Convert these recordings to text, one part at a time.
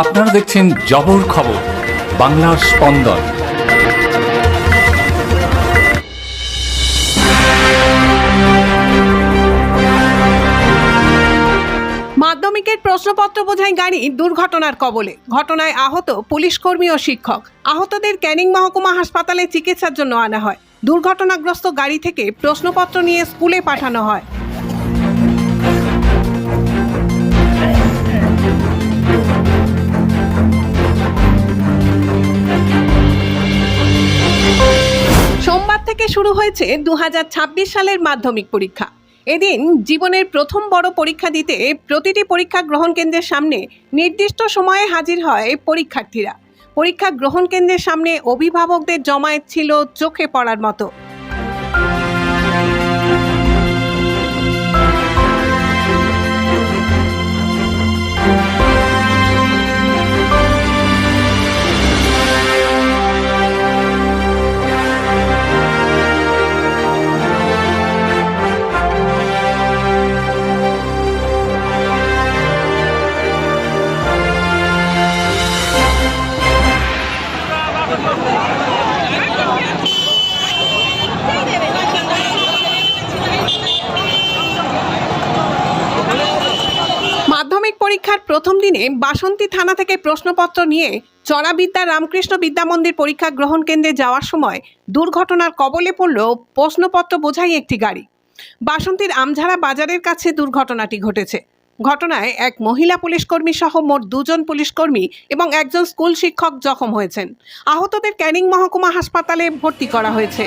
আপনারা দেখছেন জবর খবর, বাংলার স্পন্দন। মাধ্যমিকের প্রশ্নপত্র বোঝাই গাড়ি দুর্ঘটনার কবলে, ঘটনায় আহত পুলিশ কর্মী ও শিক্ষক। আহতদের ক্যানিং মহকুমা হাসপাতালে চিকিৎসার জন্য আনা হয়। দুর্ঘটনাগ্রস্ত গাড়ি থেকে প্রশ্নপত্র নিয়ে স্কুলে পাঠানো হয়। সোমবার থেকে শুরু হয়েছে 2026 সালের মাধ্যমিক পরীক্ষা। এদিন জীবনের প্রথম বড় পরীক্ষা দিতে প্রতিটি পরীক্ষা গ্রহণ কেন্দ্রের সামনে নির্দিষ্ট সময়ে হাজির হয় পরীক্ষার্থীরা। পরীক্ষা গ্রহণ কেন্দ্রের সামনে অভিভাবকদের জমায়েত ছিল চোখে পড়ার মতো। মাধ্যমিক পরীক্ষার প্রথম দিনে বাসন্তী থানা থেকে প্রশ্নপত্র নিয়ে চড়াবিদ্যা রামকৃষ্ণ বিদ্যা মন্দির পরীক্ষা গ্রহণ কেন্দ্রে যাওয়ার সময় দুর্ঘটনার কবলে পড়ল প্রশ্নপত্র বোঝাই একটি গাড়ি। বাসন্তীর আমঝাড়া বাজারের কাছে দুর্ঘটনাটি ঘটেছে। ঘটনায় এক মহিলা পুলিশকর্মী সহ মোট 2 জন পুলিশকর্মী এবং একজন স্কুল শিক্ষক জখম হয়েছেন। আহতদের ক্যানিং মহকুমা হাসপাতালে ভর্তি করা হয়েছে।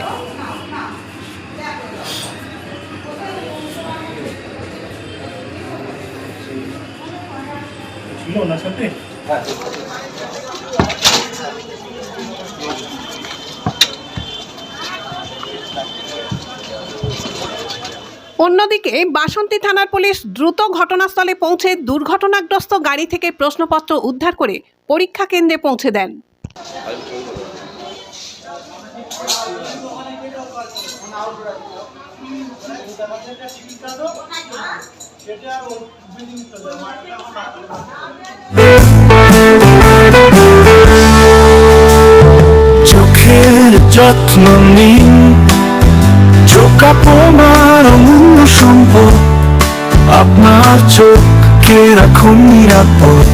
অন্যদিকে বাসন্তী থানার পুলিশ দ্রুত ঘটনাস্থলে পৌঁছে দুর্ঘটনাগ্রস্ত গাড়ি থেকে প্রশ্নপত্র উদ্ধার করে পরীক্ষা কেন্দ্রে পৌঁছে দেন। চোখের যত্ন নিন, চোখ আপনার অমূল্য সম্পদ, আপনার চোখকে রাখুন নিরাপদ।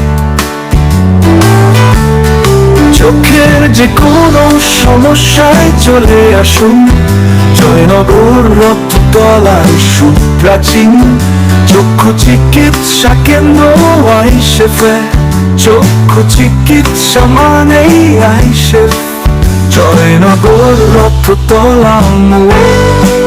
চোখের যে কোনো সমস্যায় চলে আসুন জয়নগর রক্ততলায় সুপ্রাচীন চক্ষু চিকিৎসা কেন্দ্র আইসেফে। চক্ষু চিকিৎসা মানেই আইসেফ, জয়নগর রক্ততলা মোড়।